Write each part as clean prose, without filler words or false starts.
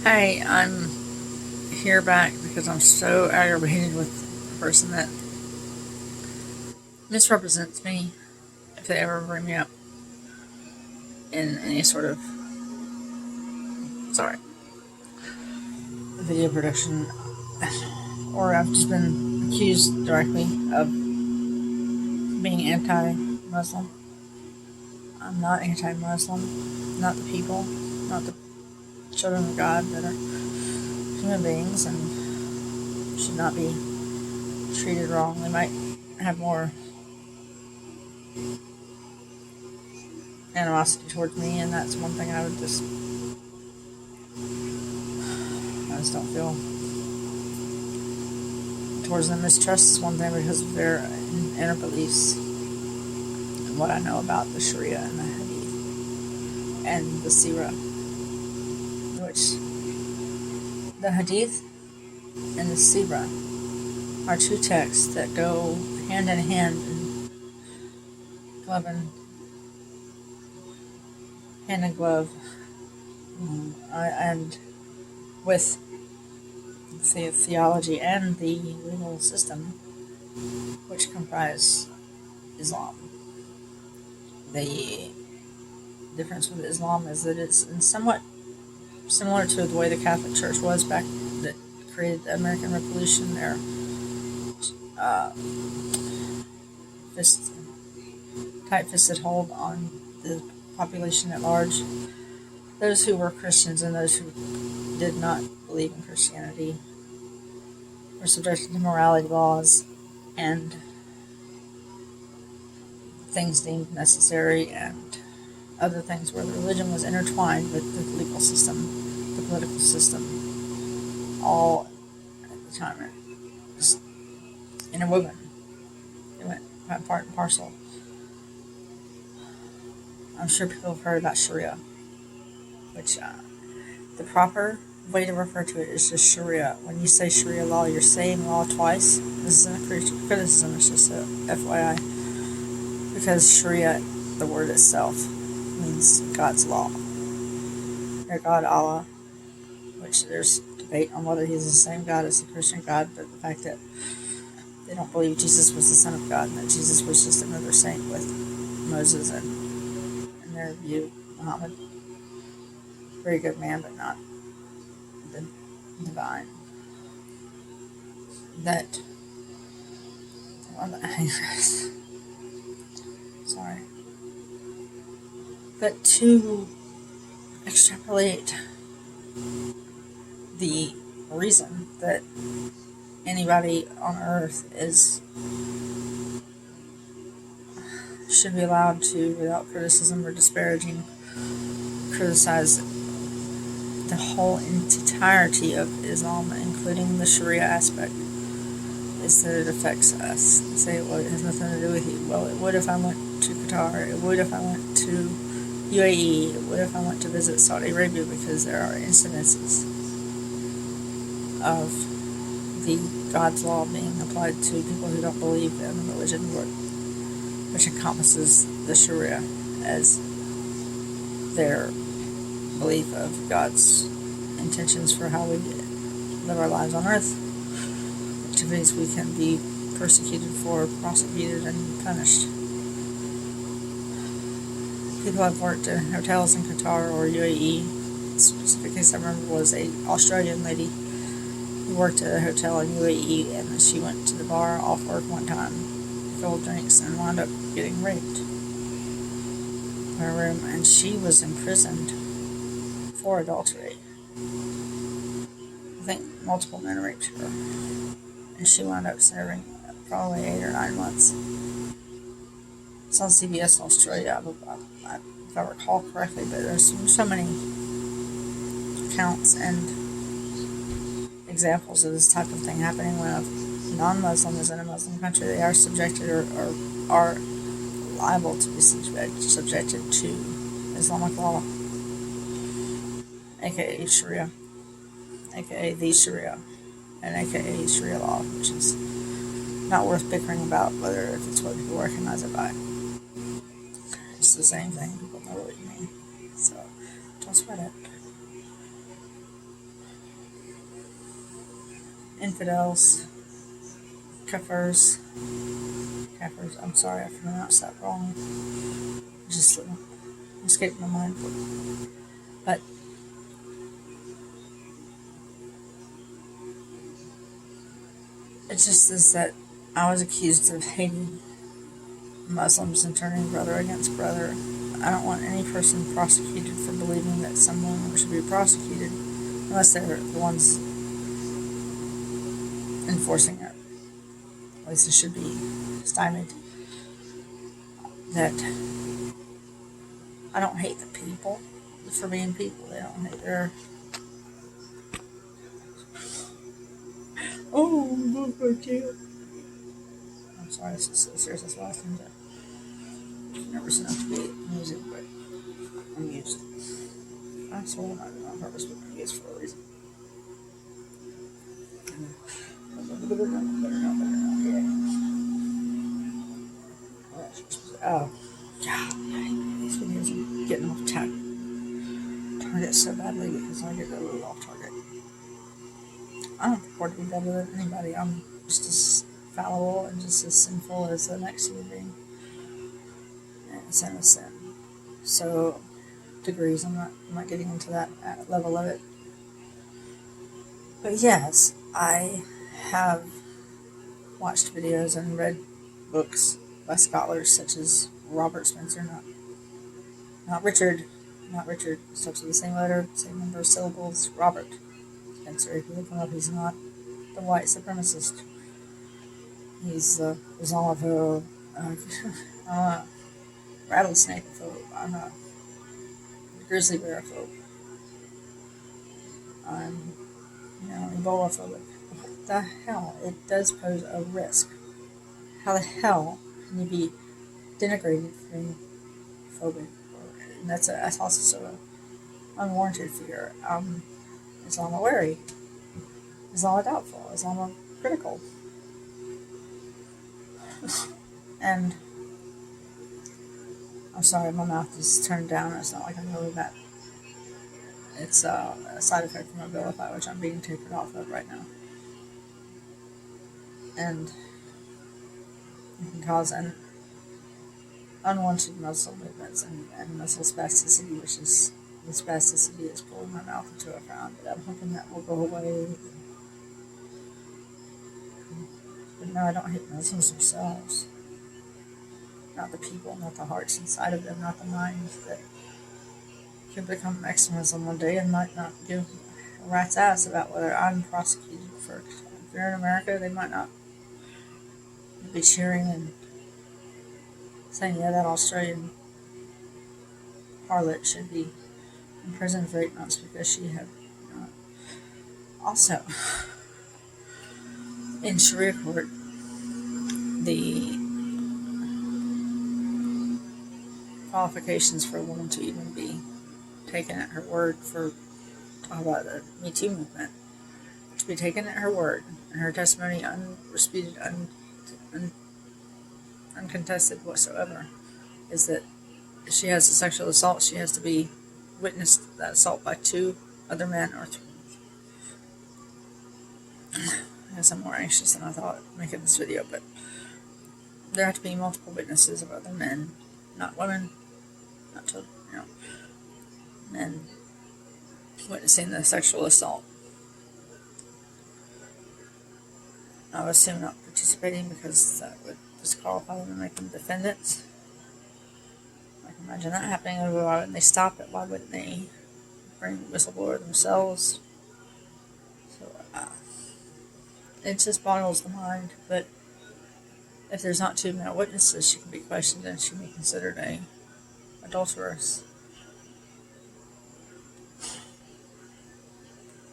Hey, I'm here back because I'm so aggravated with the person that misrepresents me if they ever bring me up in any sort of, sorry, video production. Or I've just been accused directly of being anti-Muslim. I'm not anti-Muslim, not the people, not the children of God that are human beings and should not be treated wrong. They might have more animosity towards me, and that's one thing I just don't feel towards them. Mistrust is one thing because of their inner beliefs and what I know about the Sharia and the Hadith and the Sirah, which the Hadith and the Sirah are two texts that go hand in hand and glove in hand in glove, and with the theology and the legal system, which comprise Islam. The difference with Islam is that it's somewhat similar to the way the Catholic Church was back that created the American Revolution. Their fist, tight-fisted hold on the population at large. Those who were Christians and those who did not believe in Christianity were subjected to morality laws and things deemed necessary, and other things where the religion was intertwined with the legal system, the political system, all at the time, just interwoven. They went part and parcel. I'm sure people have heard about Sharia, which the proper way to refer to it is just Sharia. When you say Sharia law, you're saying law twice. This isn't a criticism, it's just a FYI. Because Sharia, the word itself, means God's law. Their God, Allah, which there's debate on whether he's the same God as the Christian God, but the fact that they don't believe Jesus was the Son of God and that Jesus was just another saint with Moses and, in their view, Muhammad. Very good man, but not the divine. That, sorry. But to extrapolate the reason that anybody on earth should be allowed to, without criticism or disparaging, criticize the whole entirety of Islam, including the Sharia aspect, is that it affects us. They say, well, it has nothing to do with you. Well, it would if I went to Qatar. It would if I went to UAE. It would if I went to visit Saudi Arabia, because there are incidences of the God's law being applied to people who don't believe in the religion, which encompasses the Sharia as their belief of God's intentions for how we live our lives on earth, activities we can be persecuted for, prosecuted, and punished. People have worked in hotels in Qatar or UAE. The specific case I remember was an Australian lady who worked at a hotel in UAE, and she went to the bar off work one time, filled drinks, and wound up getting raped in her room, and she was imprisoned for adultery. I think multiple men raped her, and she wound up serving probably 8 or 9 months. It's on CBS in Australia, if I recall correctly, but there's so many accounts and examples of this type of thing happening when a non-Muslim is in a Muslim country. They are subjected or are liable to be subjected to Islamic law, aka Sharia, aka the Sharia, and aka Sharia law, which is not worth bickering about whether if it's what people recognize it by. It's the same thing. People know what you mean. So don't sweat it. infidels, kafirs, I'm sorry, I pronounced that wrong. Just escaped my mind. But it just is that I was accused of hating Muslims and turning brother against brother. I don't want any person prosecuted for believing that someone should be prosecuted unless they're the ones enforcing it. At least it should be stymied. That I don't hate the people for being people. They don't hate their. Oh, I'm going for jail. I'm sorry, this is so serious. That's why I think that I've never seen enough to be music, but I'm used. I swear I'm not doing it on purpose, but maybe it's for a reason. Better not, yeah. Oh, God, I hate these videos. I'm getting off target so badly because I get really off target. I don't purport to be better than anybody. I'm just as fallible and just as sinful as the next human being. And sin is sin. So, degrees, I'm not getting into that level of it. But yes, I have watched videos and read books by scholars such as Robert Spencer, not Richard, starts with the same letter, same number of syllables, Robert Spencer. If you look him up, he's not the white supremacist. He's the Islamophobe, rattlesnake phobe, I'm a grizzly bear phobe, I'm, Ebola phobic. What the hell? It does pose a risk. How the hell can you be denigrated for being phobic? And that's also sort of unwarranted fear. Islam wary, Islam doubtful, Islam critical. And I'm sorry, my mouth is turned down. It's not like I'm really that. It's a side effect from Abilify, which I'm being tapered off of right now. And it can cause unwanted muscle movements and muscle spasticity, which is the spasticity is pulling my mouth into a frown. But I'm hoping that will go away. But no, I don't hate Muslims themselves. Not the people, not the hearts inside of them, not the minds that could become extremism one day and might not give a rat's ass about whether I'm prosecuted for. If they're in America, they might not be cheering and saying, yeah, that Australian harlot should be in prison for 8 months because she had. Also, in Sharia court, the qualifications for a woman to even be taken at her word for talk about the Me Too movement, to be taken at her word and her testimony undisputed, uncontested whatsoever, is that if she has a sexual assault, she has to be witnessed that assault by 2 other men or 3. I guess I'm more anxious than I thought making this video, but there have to be multiple witnesses of other men, not women, not children, men witnessing the sexual assault. I would assume not participating because that would disqualify them and make them defendants. I can imagine that happening. Why wouldn't they stop it? Why wouldn't they bring whistleblower themselves? So it just boggles the mind. But if there's not 2 male witnesses, she can be questioned and she can be considered a adulteress.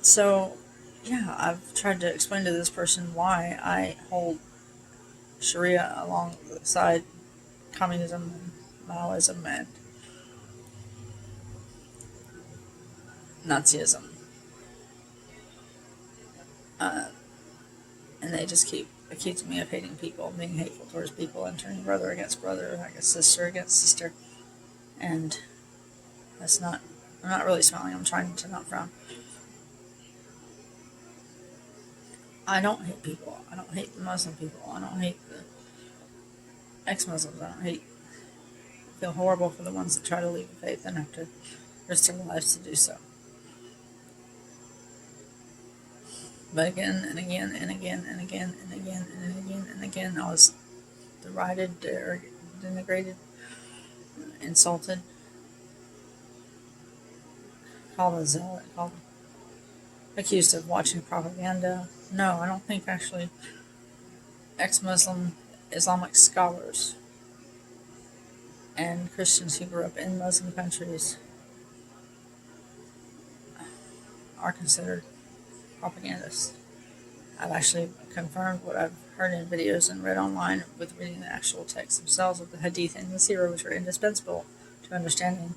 So, yeah, I've tried to explain to this person why I hold Sharia alongside communism and Maoism and Nazism. And they just keep accusing me of hating people, being hateful towards people, and turning brother against brother, like a sister against sister. And that's not, I'm not really smiling, I'm trying to not frown. I don't hate people. I don't hate the Muslim people. I don't hate the ex-Muslims. I don't hate. I feel horrible for the ones that try to leave the faith and have to risk their lives to do so. But again and again and again and again and again and again and again, I was derided, denigrated, insulted, called a zealot, called accused of watching propaganda. No, I don't think actually ex-Muslim Islamic scholars and Christians who grew up in Muslim countries are considered propagandists. I've actually confirmed what I've heard in videos and read online with reading the actual texts themselves of the Hadith and the Sirah, which are indispensable to understanding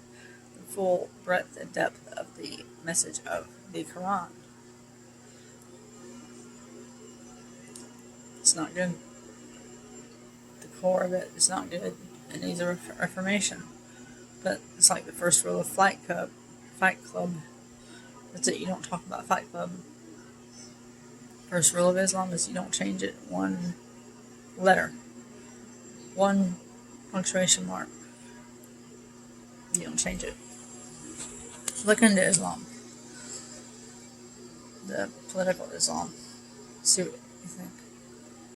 the full breadth and depth of the message of the Quran. It's not good. The core of it is not good. It needs a reformation. But it's like the first rule of Fight Club. That's it. You don't talk about Fight Club. First rule of Islam is you don't change it one letter, one punctuation mark. You don't change it. Look into Islam, the political Islam. See what you think.